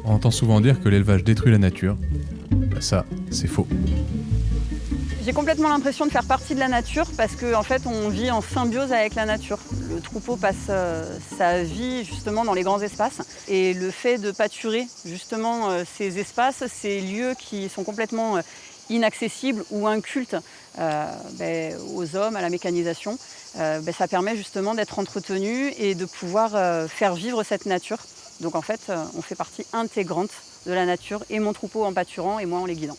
On entend souvent dire que l'élevage détruit la nature. Ça, c'est faux. J'ai complètement l'impression de faire partie de la nature parce qu'en fait, on vit en symbiose avec la nature. Le troupeau passe sa vie justement dans les grands espaces et le fait de pâturer justement ces espaces, ces lieux qui sont complètement inaccessibles ou incultes aux hommes, à la mécanisation, ça permet justement d'être entretenu et de pouvoir faire vivre cette nature. Donc en fait, on fait partie intégrante de la nature et mon troupeau en pâturant et moi en les guidant.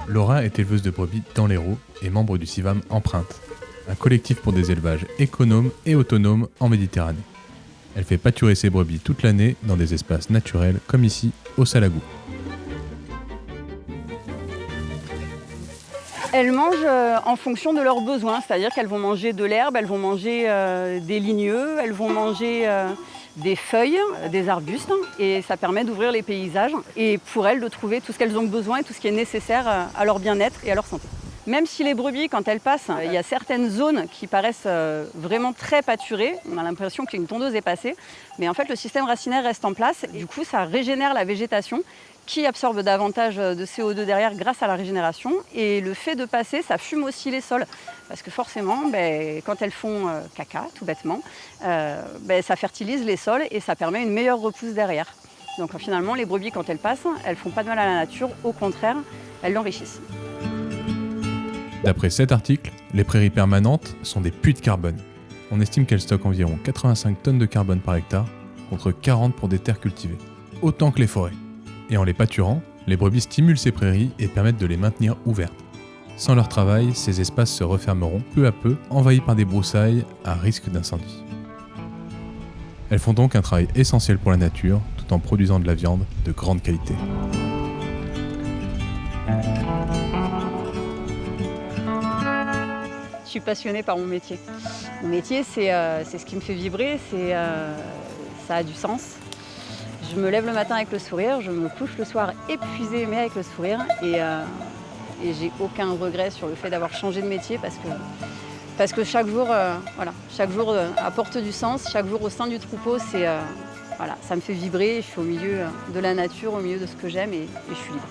Laura est éleveuse de brebis dans l'Hérault et membre du CIVAM Empreinte, un collectif pour des élevages économes et autonomes en Méditerranée. Elle fait pâturer ses brebis toute l'année dans des espaces naturels comme ici, au Salagou. Elles mangent en fonction de leurs besoins, c'est-à-dire qu'elles vont manger de l'herbe, elles vont manger des ligneux, elles vont manger des feuilles, des arbustes, et ça permet d'ouvrir les paysages et pour elles de trouver tout ce qu'elles ont besoin et tout ce qui est nécessaire à leur bien-être et à leur santé. Même si les brebis, quand elles passent, il y a certaines zones qui paraissent vraiment très pâturées, on a l'impression qu'une tondeuse est passée, mais en fait le système racinaire reste en place et du coup ça régénère la végétation qui absorbe davantage de CO2 derrière grâce à la régénération. Et le fait de passer, ça fume aussi les sols. Parce que forcément, quand elles font caca, tout bêtement, ça fertilise les sols et ça permet une meilleure repousse derrière. Donc finalement, les brebis, quand elles passent, elles ne font pas de mal à la nature. Au contraire, elles l'enrichissent. D'après cet article, les prairies permanentes sont des puits de carbone. On estime qu'elles stockent environ 85 tonnes de carbone par hectare, contre 40 pour des terres cultivées. Autant que les forêts. Et en les pâturant, les brebis stimulent ces prairies et permettent de les maintenir ouvertes. Sans leur travail, ces espaces se refermeront peu à peu, envahis par des broussailles à risque d'incendie. Elles font donc un travail essentiel pour la nature, tout en produisant de la viande de grande qualité. Je suis passionnée par mon métier. Mon métier, c'est ce qui me fait vibrer, ça a du sens. Je me lève le matin avec le sourire, je me couche le soir épuisée mais avec le sourire et j'ai aucun regret sur le fait d'avoir changé de métier parce que chaque jour, chaque jour apporte du sens, chaque jour au sein du troupeau, ça me fait vibrer, je suis au milieu de la nature, au milieu de ce que j'aime et je suis libre.